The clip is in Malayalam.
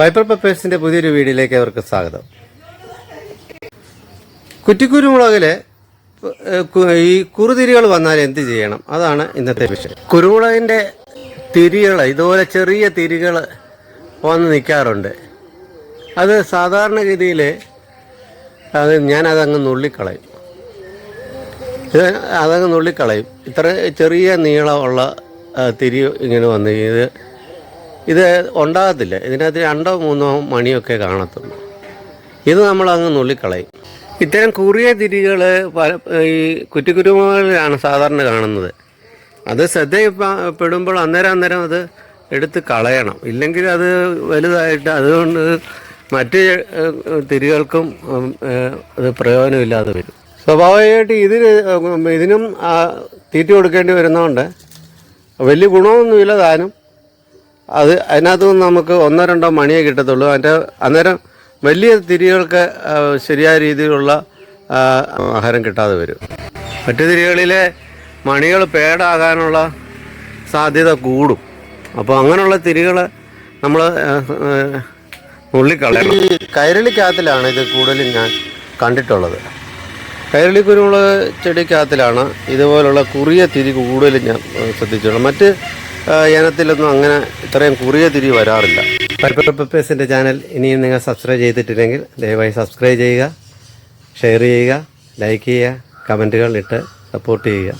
പൈപ്പർ പെപ്പേഴ്സിൻ്റെ പുതിയൊരു വീഡിയോയിലേക്ക് അവർക്ക് സ്വാഗതം. കുറ്റിക്കുരുമുളകിലെ ഈ കുറുതിരികൾ വന്നാൽ എന്ത് ചെയ്യണം, അതാണ് ഇന്നത്തെ വിഷയം. കുരുമുളകിൻ്റെ തിരികൾ ഇതുപോലെ ചെറിയ തിരികൾ വന്ന് നിൽക്കാറുണ്ട്. അത് സാധാരണഗതിയിൽ ഞാനതങ്ങ് നുള്ളിക്കളയും. ഇത്ര ചെറിയ നീളമുള്ള തിരി ഇങ്ങനെ വന്ന് ഇത് ഉണ്ടാകത്തില്ല. ഇതിനകത്ത് 2-3 മണിയൊക്കെ കാണത്തുള്ളൂ. ഇത് നമ്മളങ്ങ് നുള്ളിക്കളയും. ഇത്തരം കുറിയ തിരികൾ ഈ കുറ്റിക്കുരുമുളകിലാണ് സാധാരണ കാണുന്നത്. അത് ശ്രദ്ധയിൽപ്പെടുമ്പോൾ അന്നേരം അത് എടുത്ത് കളയണം. ഇല്ലെങ്കിൽ അത് വലുതായിട്ട് അതുകൊണ്ട് മറ്റ് തിരികൾക്കും അത് പ്രയോജനമില്ലാതെ വരും. സ്വാഭാവികമായിട്ട് ഇതിനും തീറ്റ കൊടുക്കേണ്ടി വരുന്നതുകൊണ്ട് വലിയ ഗുണമൊന്നുമില്ല താനും. അതിനകത്തു നിന്ന് നമുക്ക് 1-2 മണിയേ കിട്ടത്തുള്ളൂ. അന്നേരം വലിയ തിരികൾക്ക് ശരിയായ രീതിയിലുള്ള ആഹാരം കിട്ടാതെ വരും. മറ്റു തിരികളിലെ മണികൾ പേടാകാനുള്ള സാധ്യത കൂടും. അപ്പോൾ അങ്ങനെയുള്ള തിരികൾ നമ്മൾ നുള്ളിക്കളയണം. ഈ കൈരളിക്കകത്തിലാണ് ഇത് കൂടുതലും ഞാൻ കണ്ടിട്ടുള്ളത്. കൈരളി കുരുമുളക് ചെടിക്കകത്തിലാണ് ഇതുപോലുള്ള കുറിയ തിരി കൂടുതലും ഞാൻ ശ്രദ്ധിച്ചിട്ടുള്ളത്. മറ്റ് ഇനത്തിലൊന്നും അങ്ങനെ ഇത്രയും കുറിയ തിരി വരാറില്ല. പൈപ്പർ പെപ്പേഴ്സിൻ്റെ ചാനൽ ഇനിയും നിങ്ങൾ സബ്സ്ക്രൈബ് ചെയ്തിട്ടില്ലെങ്കിൽ ദയവായി സബ്സ്ക്രൈബ് ചെയ്യുക, ഷെയർ ചെയ്യുക, ലൈക്ക് ചെയ്യുക, കമൻറ്റുകൾ ഇട്ട് സപ്പോർട്ട് ചെയ്യുക.